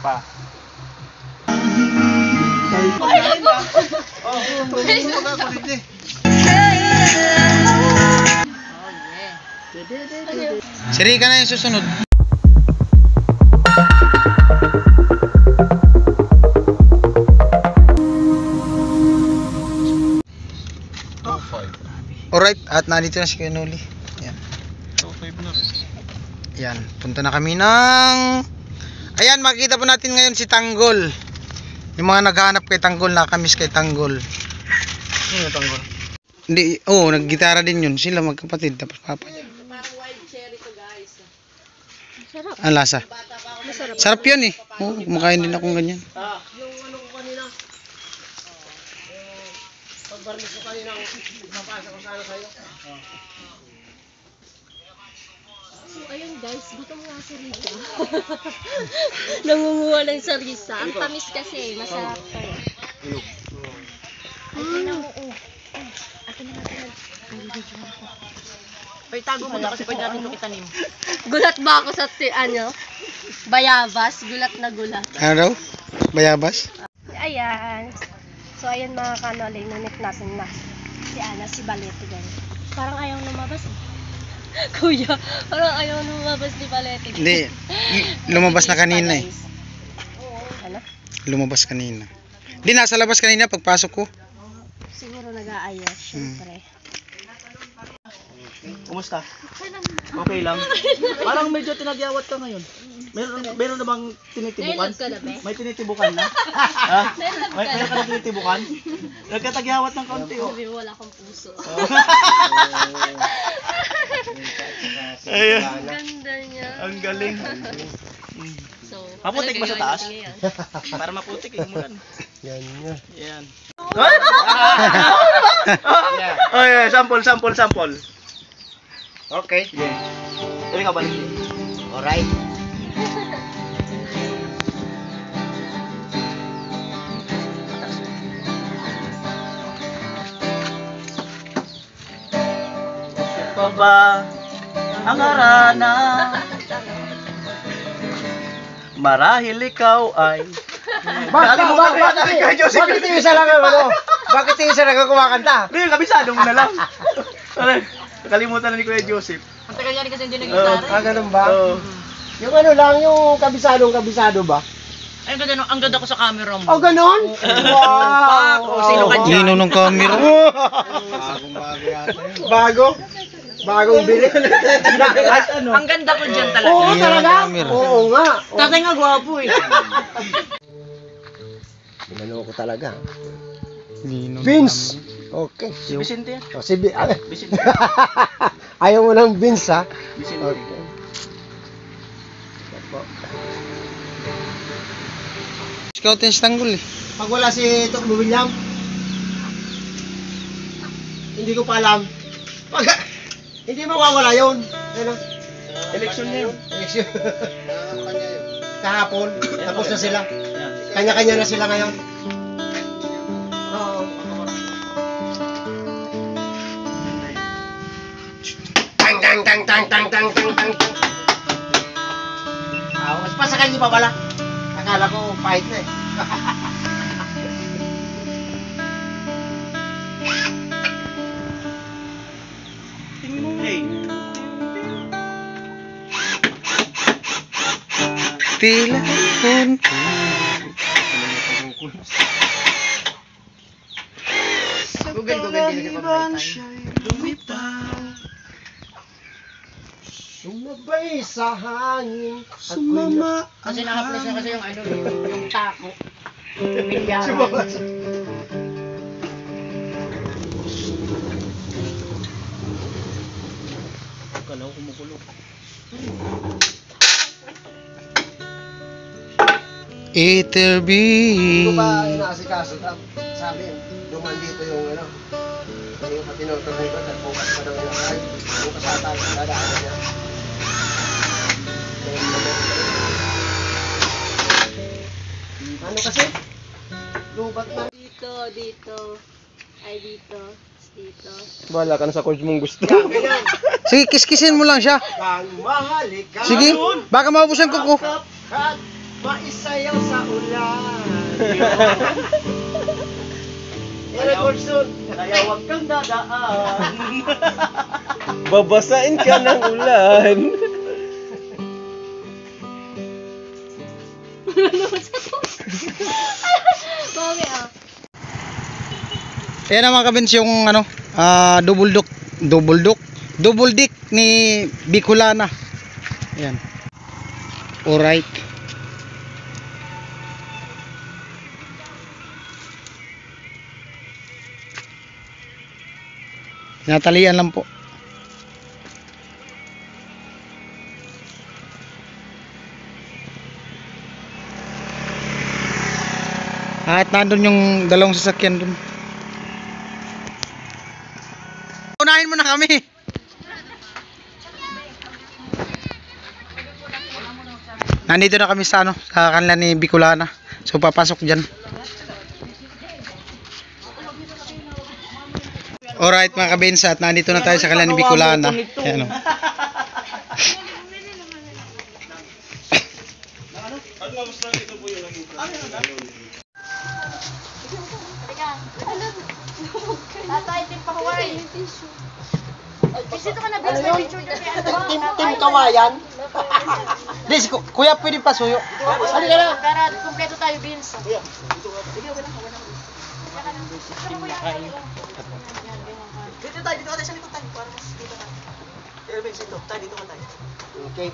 pa. Siri ka na yung susunod. Alright, at nandito na si Kenoli. Yan. Yan, punta na kami ng... Ayan, makikita po natin ngayon si Tanggol. Yung mga naghahanap kay Tanggol, nakamiss kay Tanggol. Ano Tanggol? Hindi, naggitara din yun. Sila magkapatid, tapos papa niya. Parang wild cherry to guys. Sarap. Ang lasa. Masarap. Sarap yun eh. Oo, kumakain din akong ganyan. Yung ano ko kanina. Pagbarnis ko kanina, mapasa ko sana sa'yo. So, ayun guys, gutom nga si Rita. Nangunguha ng sarisa. Ang tamis kasi, masarap pa eh. Ay, na mo, Akin na natin. Ay, tago mo na kasi pwede natin ito itanim. Gulat ba ako sa, bayabas? Gulat na gulat. Ano daw? Bayabas? Ayan. So, ayan mga kanoli, nunit natin na. Si Ana, si Balete ganyan. Parang ayaw lumabas eh. Kuya, parang ayaw lumabas ni Balete. Hindi. Lumabas na kanina eh. Ano? Lumabas kanina. Hindi, nasa labas kanina pagpasok ko. Siguro nag-aayos, syempre. Kumusta? Okay lang. Parang medyo tinagyawat ka ngayon. Meron na bang tinitibukan? Nailog ka na ba? May tinitibukan na? Ha? Meron ka na tinitibukan? Nagkatagyawat ng kaunti oh. Sabi mo wala akong puso. Ayan. Ang ganda niya. Ang galing. So, Maputik ba sa taas? ngayon? Para maputik eh. Umulan. Yan. Yan. Oh, yeah. Sample. Okay. Yeah. Dali ka balik. Alright. Pa ba ang arana? Marahil ikaw ay Bakit yung isa lang ano? Bakit yung isa lang kumakanta? Hindi, kabisado mo na lang. Nakalimutan na ni Kuya Joseph. Ang tagal niya rin kasi hindi nag-gitara. Ganun ba? Oo. Yung ano lang, yung kabisado ba? Ay, ang ganda ko sa camera mo. Oh, ganun? Wow! Sino ka dyan? Nino ng camera. Bagong-bago yata yun. Bagong bili. Ang ganda ko dyan talaga. Oo, Nino ng talaga? camera. Oo nga. Tatay nga gwapo eh. Ginano ko talaga. Nino ng Vince! camera. Okay. Si Vicente yan. Oh, si Vicente. Ayaw mo ng Vince, ha? Vicente. Okay. Scout yung Tanggol eh. Pag wala si Tokbo William, hindi ko pa alam. Hindi mawawala yun. Ano? Election niya yun. Eleksyon. Kahapon, tapos na sila. Yan. Kanya-kanya na sila ngayon. Oo. Tang. Mas pa sa kanya pa pala. Akala ko fight na eh. Hey. Telepon ko. Google din ako Sumabay sa hangin. Sumama. Kasi naka-plus na kasi yung yung tako. Sumama. Kala ko kumukulo. Iterbi. Hindi ko ba inaasikaso? Sabi, duman dito yung ano. Yung patinotor na ito, bukas pa daw yung ay. Bukas ata, dadaan niya. Ano kasi? Lubat na. Dito. Ay, dito. Wala ka na sa chords mong gusto. Sige, kiskisin mo lang siya. Kang mahalikan. Sige, baka maubusan ko ko. Maisayaw sa ulan. I-record soon. Kaya huwag kang dadaan. Babasain ka ng ulan. Mami, ah. Ayan na mga kabins yung ano, double dick ni Bicolana. Ayan. Alright. Natalian lang po. At nandun yung dalawang sasakyan dun. Unahin mo na kami. Nandito na kami sa ano, sa kanila ni Bicolana. So papasok diyan. Alright mga kabinsa, at nandito na tayo sa kanila ni Bicolana. Ayan o. Tatay, din pa Hawaii. Bisito ka na, Vince. May picture na kaya. Team Kawayan. Dis, kuya pwede pa suyo. Halika na. Para kumpleto tayo, Vince. Dito tayo sa likod tayo. Para mas dito tayo. Erwin, dito ka tayo. Okay.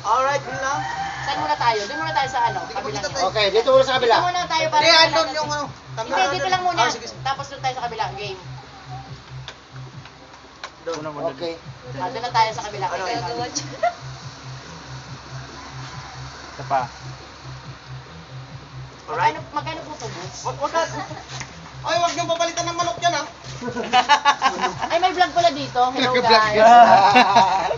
Alright, yun lang. Saan muna tayo? Doon muna tayo sa ano, kabila niya. Okay, dito muna sa kabila. Dito muna tayo para... Hindi, andun yung ano. Hindi, dito lang muna. Tapos doon tayo sa kabila. Game. Okay. Doon na tayo sa kabila. Isa pa. Magkano po ito, boss? Wag ka. Ay, wag niyong papalitan ng manok yan, ha? Ay, may vlog pala dito. Hello, guys.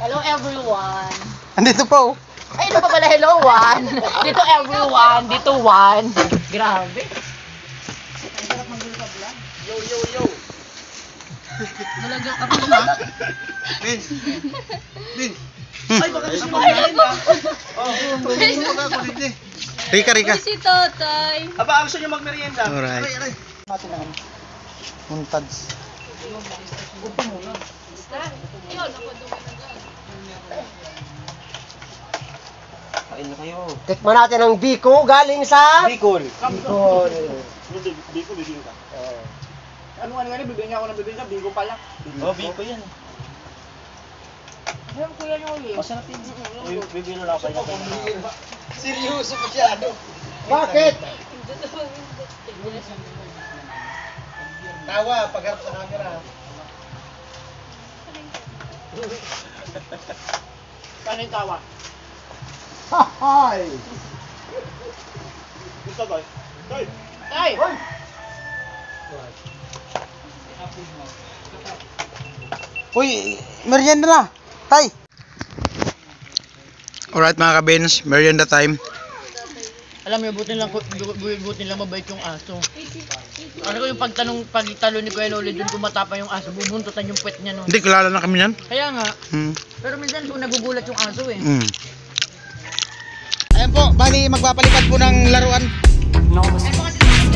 Hello, everyone. Andito pa oh. Ay, ano pa pala? Hello, one. Dito, everyone. Dito, one. Grabe. Yo. Nalagyan ka pa na. Bin. Ay, baka gusto mo yan, ha? Rika. Si Tatay. Aba, gusto niyo magmerienda? Alright. Aray. Muntads. Kain na kayo. Tikman natin ang biko galing sa... Bicol. Bicol. Biko, bibigyan ka. Ano, bibigyan niya ako ng bibigyan ka, bigo pala. Oh, Bicol yan. Ayun, kuya niyo ulit. Masarap yun. Bibilo lang kayo. Seryoso masyado. Bakit? Tawa, pagharap sa camera. Paano yung tawa? Hahay! Gusto ba? Tay! Tay! Uy, merienda na. Tay. Alright mga kabins, merienda time. Alam niyo, buti lang mabait yung aso. Ano ko yung pagtalo ni Kuya Loli dun kumatapa yung aso, bubuntutan yung puwet niya nun. Hindi, kilala na kami yan. Kaya nga, Hmm. pero minsan kung nagugulat yung aso eh. Hmm. Ayan po, bali magpapalipad po ng laruan.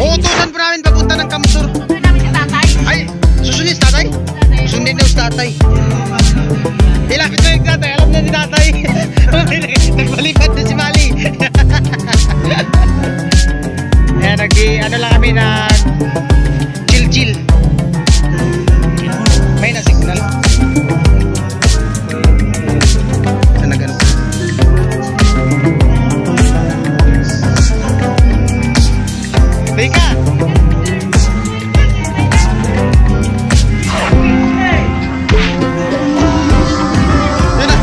Uutusan po namin papunta ng Kamsur. Ay, susunod si tatay? Sundin daw si tatay. Ilapit na yung tatay, alam na ni tatay. Nagpalipad na si Mali. Ayan, ano lang kami, chill. May na-signal. Sana ganun. Rika! Yun na.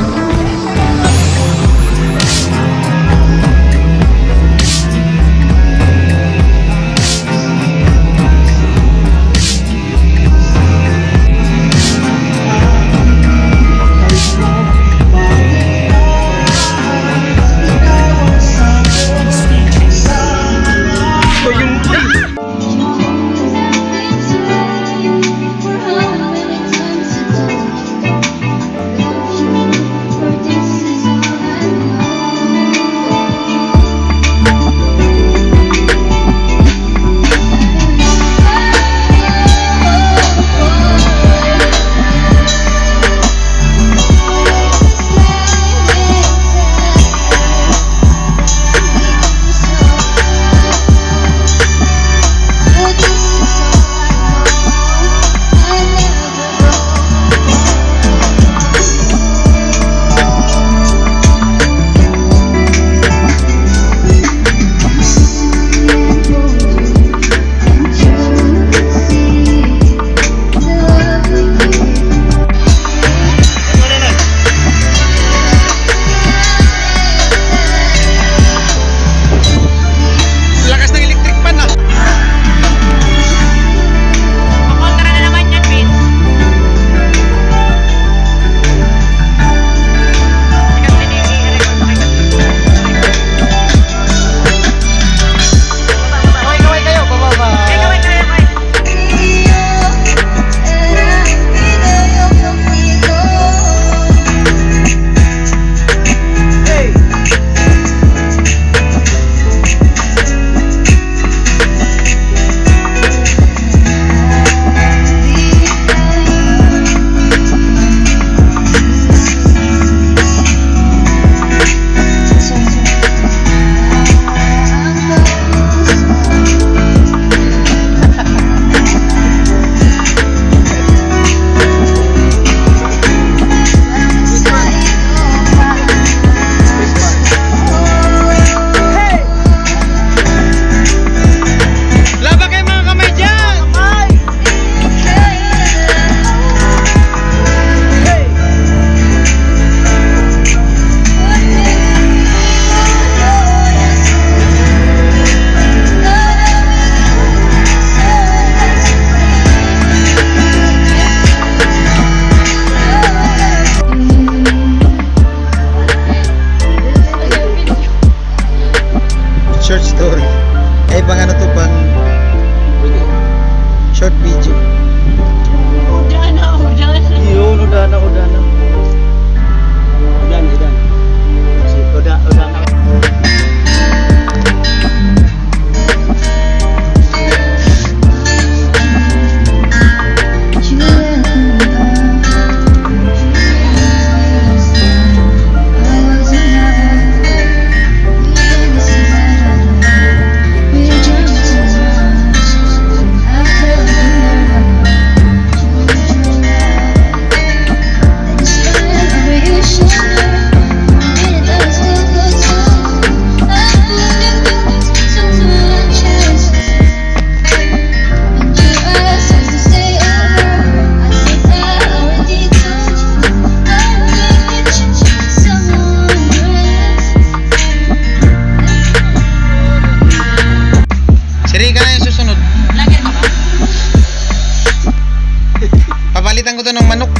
papalitan ko to ng manok.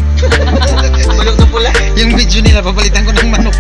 Bulok na pula. Yung video nila, papalitan ko ng manok.